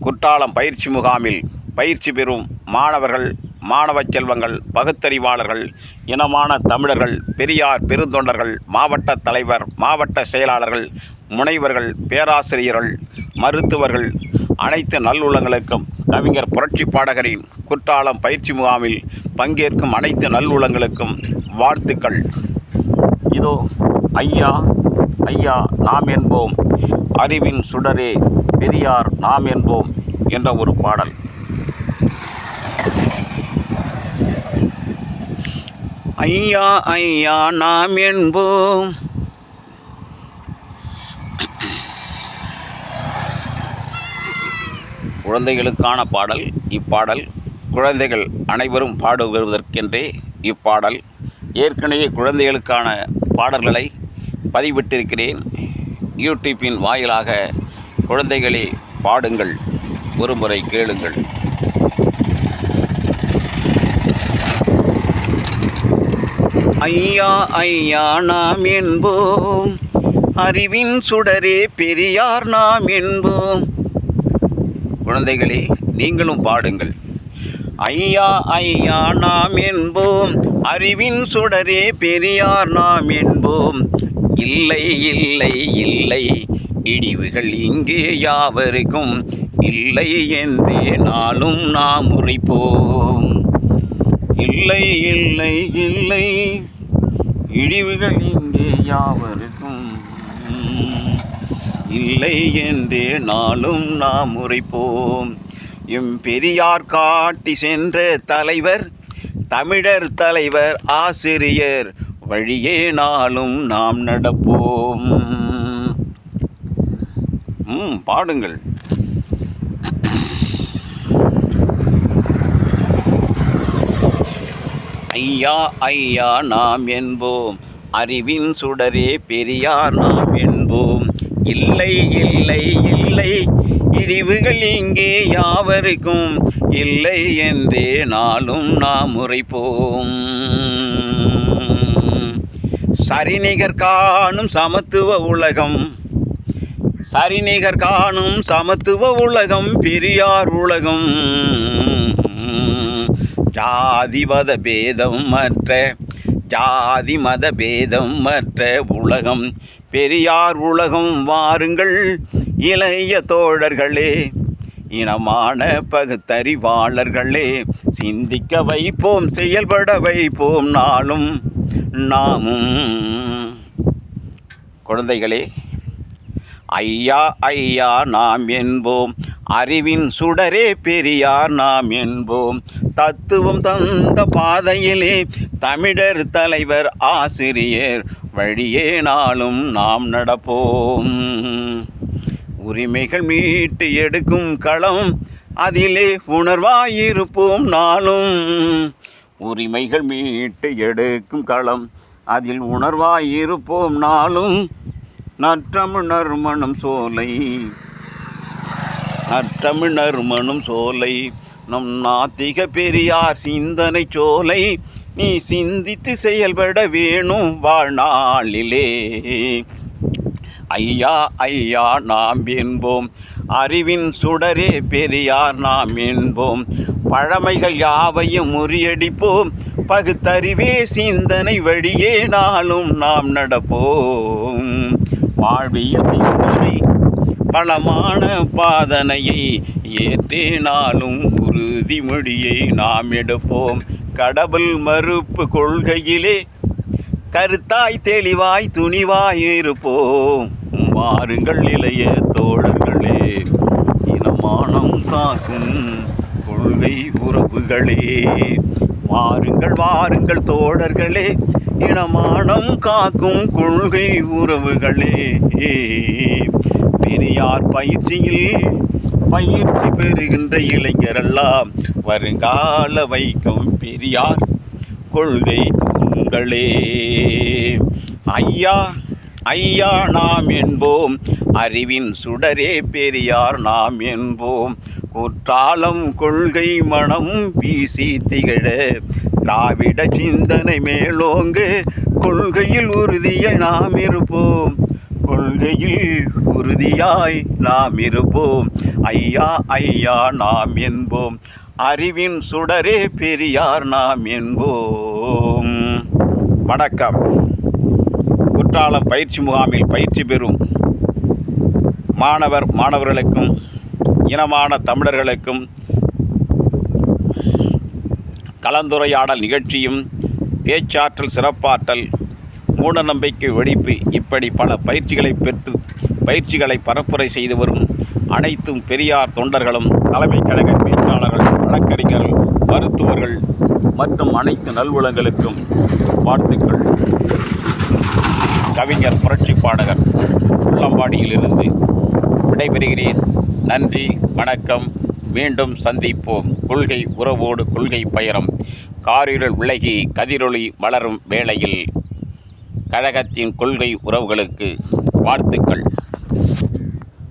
குற்றாலம் பயிற்சி முகாமில் பயிற்சி பெறும் மாணவர்கள், மாணவ செல்வங்கள், பகுத்தறிவாளர்கள், இனமான தமிழர்கள், பெரியார் பெருந்தொண்டர்கள், மாவட்ட தலைவர், மாவட்ட செயலாளர்கள், முனைவர்கள், பேராசிரியர்கள், மருத்துவர்கள், அனைத்து நல்லுள்ளங்களுக்கும் கவிஞர் புரட்சி பாடகரின் குற்றாலம் பயிற்சி முகாமில் பங்கேற்கும் அனைத்து நல்லுள்ளங்களுக்கும் வாழ்த்துக்கள். இதோ ஐயா ஐயா நாம் என்போம், அறிவின் சுடரே பெரியார் நாம் என்போம் என்ற ஒரு பாடல். ஐயா ஐயா நாம் என்போம். குழந்தைகளுக்கான பாடல். இப்பாடல் குழந்தைகள் அனைவரும் பாடுவதற்கென்றே இப்பாடல். ஏற்கனவே குழந்தைகளுக்கான பாடல்களை பதிவிட்டிருக்கிறேன். யூடியூப்பின் வாயிலாக குழந்தைகளே பாடுங்கள், ஒருமுறை கேளுங்கள். ஐயா ஐயா நாம் என்போம், அறிவின் சுடரே பெரியார் நாம் என்போம். குழந்தைகளே நீங்களும் பாடுங்கள். ஐயா ஐயா நாம் என்போம், அறிவின் சுடரே பெரியார் நாம் என்போம். இல்லை இல்லை இல்லை இடிவுகள் இங்கே யாவருக்கும் இல்லை என்றே நாளும் நாம் உரைப்போம். இல்லை இல்லை இல்லை இடிவுகள் இங்கே யாவருக்கும் இல்லை என்றே நாளும் நாம் உரைப்போம். பெரியார் காட்டி சென்ற தலைவர், தமிழர் தலைவர், ஆசிரியர் வழியே நாளும் நாம் நடப்போம். பாடுங்கள். ஐயா ஐயா நாம் என்போம், அறிவின் சுடரே பெரியார் நாம் என்போம். இல்லை இல்லை இல்லை இழிவுகள் இங்கே யாவருக்கும் இல்லை என்றே நாளும் நாம் உரைப்போம். சரிநிகர் காணும் சமத்துவ உலகம், சரிநிகர் காணும் சமத்துவ உலகம் பெரியார் உலகம். ஜாதி மத பேதம் மற்ற, ஜாதி மத பேதம் மற்ற உலகம் பெரியார் உலகம். வாருங்கள் இளைய தோழர்களே, இனமான பகுத்தறிவாளர்களே, சிந்திக்க வைப்போம், செயல்பட வைப்போம் நாளும் நாமும். குழந்தைகளே, ஐயா ஐயா நாம் என்போம், அறிவின் சுடரே பெரியார் நாம் என்போம். தத்துவம் தந்த பாதையிலே தமிழர் தலைவர், ஆசிரியர் வழியே நாளும் நாம் நடப்போம். உரிமைகள் மீட்டு எடுக்கும் களம், அதிலே உணர்வாயிருப்போம் நாளும். உரிமைகள் மீட்டு எடுக்கும் களம், அதில் உணர்வாயிருப்போம் நாளும். நற்றமிழர் மனம் சோலை, நற்றமிழர் மனம் சோலை, நம் நாத்திக பெரியார் சிந்தனை சோலை. நீ சிந்தித்து செயல்பட வேணும் வாழ்நாளிலே. ஐயா ஐயா நாம் என்போம், அறிவின் சுடரே பெரியார் நாம் என்போம். பழமைகள் யாவையும் முறியடிப்போம், பகுத்தறிவே சிந்தனை வழியே நாளும் நாம் நடப்போம். வாழ்வியல் சிந்தனை பலமான பாதனையை ஏற்றே நாளும் உறுதிமொழியை நாம் எடுப்போம். கடவுள் மறுப்பு கொள்கையிலே கருத்தாய் தெளிவாய் துணிவாய் இருப்போம். வாருங்கள் இளைய தோழர்களே, இனமானம் காக்கும் கொள்கை உறவுகளே. வாருங்கள் வாருங்கள் தோழர்களே, இனமானம் காக்கும் கொள்கை உறவுகளே. பெரியார் பயிற்சியில் பயிற்சி பெறுகின்ற இளைஞரெல்லாம் வருங்கால வைக்கும் பெரியார் கொள்கை தூண்களே. ஐயா ஐயா நாம் என்போம், அறிவின் சுடரே பெரியார் நாம் என்போம். குற்றாலம் கொள்கை மனம் வீசி திகழ, திராவிட சிந்தனை மேலோங்கு, கொள்கையில் உறுதியை நாம் இருப்போம், கொள்கையில் உறுதியாய் நாம் இருப்போம். ஐயா ஐயா நாம் என்போம். அறிவின் சுடரே பெரியார் நாம் என்போம். வணக்கம். குற்றாலம் பயிற்சி முகாமில் பயிற்சி பெறும் மாணவர்களுக்கும் இனமான தமிழர்களுக்கும் கலந்துரையாடல் நிகழ்ச்சியும் பேச்சாற்றல், சிறப்பாற்றல், மூட நம்பிக்கை ஒழிப்பு இப்படி பல பயிற்சிகளை பரப்புரை செய்து வரும் அனைத்தும் பெரியார் தொண்டர்களும், தலைமை கழக பேச்சாளர்கள், வழக்கறிஞர்கள், மருத்துவர்கள் மற்றும் அனைத்து நல்வுலங்களுக்கும் வாழ்த்துக்கள். கவிஞர், புரட்சி பாடகர் உள்ளம்பாடியிலிருந்து விடைபெறுகிறேன். நன்றி, வணக்கம். மீண்டும் சந்திப்போம். கொள்கை உறவோடு கொள்கை பயணம். காரிருள் விலகி கதிரொளி மலரும் வேளையில் கழகத்தின் கொள்கை உறவுகளுக்கு வாழ்த்துக்கள்.